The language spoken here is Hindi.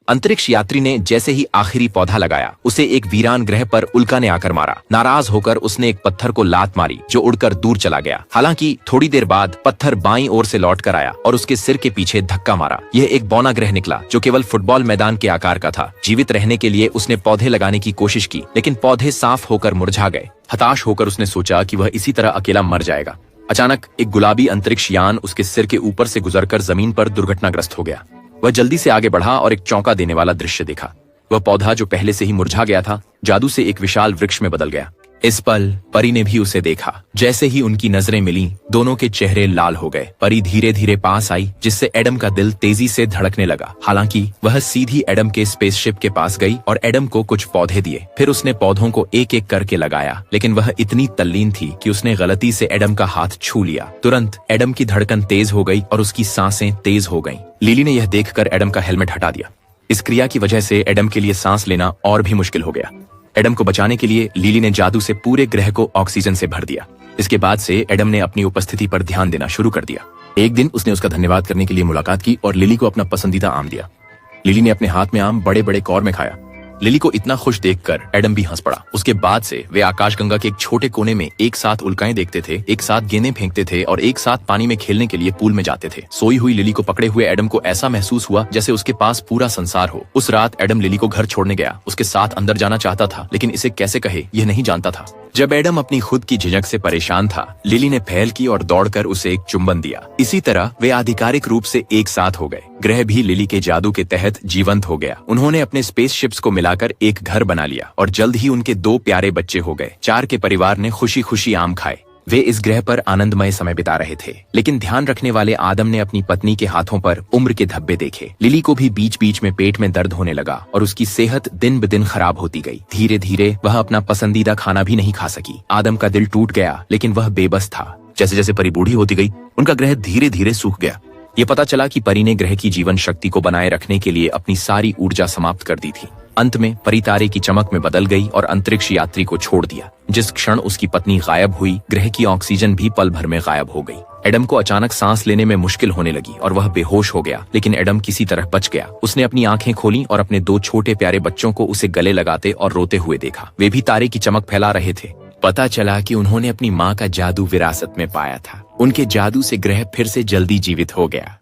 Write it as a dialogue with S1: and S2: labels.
S1: अंतरिक्ष यात्री ने जैसे ही आखिरी पौधा लगाया, उसे एक वीरान ग्रह पर उल्का ने आकर मारा। नाराज होकर उसने एक पत्थर को लात मारी जो उड़कर दूर चला गया। हालांकि थोड़ी देर बाद पत्थर बाईं ओर से लौट कर आया और उसके सिर के पीछे धक्का मारा। यह एक बौना ग्रह निकला जो केवल फुटबॉल मैदान के आकार का था। जीवित रहने के लिए उसने पौधे लगाने की कोशिश की, लेकिन पौधे साफ होकर मुरझा गए। हताश होकर उसने सोचा कि वह इसी तरह अकेला मर जाएगा। अचानक एक गुलाबी अंतरिक्ष यान उसके सिर के ऊपर से गुजरकर जमीन पर दुर्घटनाग्रस्त हो गया। वह जल्दी से आगे बढ़ा और एक चौंका देने वाला दृश्य देखा। वह पौधा जो पहले से ही मुरझा गया था, जादू से एक विशाल वृक्ष में बदल गया। इस पल परी ने भी उसे देखा। जैसे ही उनकी नजरें मिली, दोनों के चेहरे लाल हो गए। परी धीरे धीरे पास आई, जिससे एडम का दिल तेजी से धड़कने लगा। हालांकि वह सीधी एडम के स्पेसशिप के पास गई और एडम को कुछ पौधे दिए। फिर उसने पौधों को एक एक करके लगाया, लेकिन वह इतनी तल्लीन थी कि उसने गलती से एडम का हाथ छू लिया। तुरंत एडम की धड़कन तेज हो गई और उसकी सांसें तेज हो गईं। लिली ने यह देखकर एडम का हेलमेट हटा दिया। इस क्रिया की वजह से एडम के लिए सांस लेना और भी मुश्किल हो गया। एडम को बचाने के लिए लिली ने जादू से पूरे ग्रह को ऑक्सीजन से भर दिया। इसके बाद से एडम ने अपनी उपस्थिति पर ध्यान देना शुरू कर दिया। एक दिन उसने उसका धन्यवाद करने के लिए मुलाकात की और लिली को अपना पसंदीदा आम दिया। लिली ने अपने हाथ में आम बड़े बड़े कौर में खाया। लिली को इतना खुश देखकर एडम भी हंस पड़ा। उसके बाद से वे आकाशगंगा के एक छोटे कोने में एक साथ उल्काएं देखते थे, एक साथ गेंदें फेंकते थे और एक साथ पानी में खेलने के लिए पूल में जाते थे। सोई हुई लिली को पकड़े हुए एडम को ऐसा महसूस हुआ जैसे उसके पास पूरा संसार हो। उस रात एडम लिली को घर छोड़ने गया। उसके साथ अंदर जाना चाहता था, लेकिन इसे कैसे कहे यह नहीं जानता था। जब एडम अपनी खुद की झिझक से परेशान था, लिली ने पहल की और दौड़कर उसे एक चुंबन दिया। इसी तरह वे आधिकारिक रूप से एक साथ हो गए। ग्रह भी लिली के जादू के तहत जीवंत हो गया। उन्होंने अपने स्पेसशिप्स को मिलाकर एक घर बना लिया और जल्द ही उनके 2 प्यारे बच्चे हो गए। 4 के परिवार ने खुशी खुशी आम खाए। वे इस ग्रह पर आनंदमय समय बिता रहे थे, लेकिन ध्यान रखने वाले आदम ने अपनी पत्नी के हाथों पर उम्र के धब्बे देखे। लिली को भी बीच बीच में पेट में दर्द होने लगा और उसकी सेहत दिन ब दिन खराब होती गई। धीरे धीरे वह अपना पसंदीदा खाना भी नहीं खा सकी। आदम का दिल टूट गया, लेकिन वह बेबस था। जैसे जैसे परी बूढ़ी होती गई, उनका ग्रह धीरे धीरे सूख गया। ये पता चला कि परी ने ग्रह की जीवन शक्ति को बनाए रखने के लिए अपनी सारी ऊर्जा समाप्त कर दी थी। अंत में परी तारे की चमक में बदल गई और अंतरिक्ष यात्री को छोड़ दिया। जिस क्षण उसकी पत्नी गायब हुई, ग्रह की ऑक्सीजन भी पल भर में गायब हो गई। एडम को अचानक सांस लेने में मुश्किल होने लगी और वह बेहोश हो गया, लेकिन एडम किसी तरह बच गया। उसने अपनी आंखें खोली और अपने 2 छोटे प्यारे बच्चों को उसे गले लगाते और रोते हुए देखा। वे भी तारे की चमक फैला रहे थे। पता चला कि उन्होंने अपनी माँ का जादू विरासत में पाया था। उनके जादू से ग्रह फिर से जल्दी जीवित हो गया।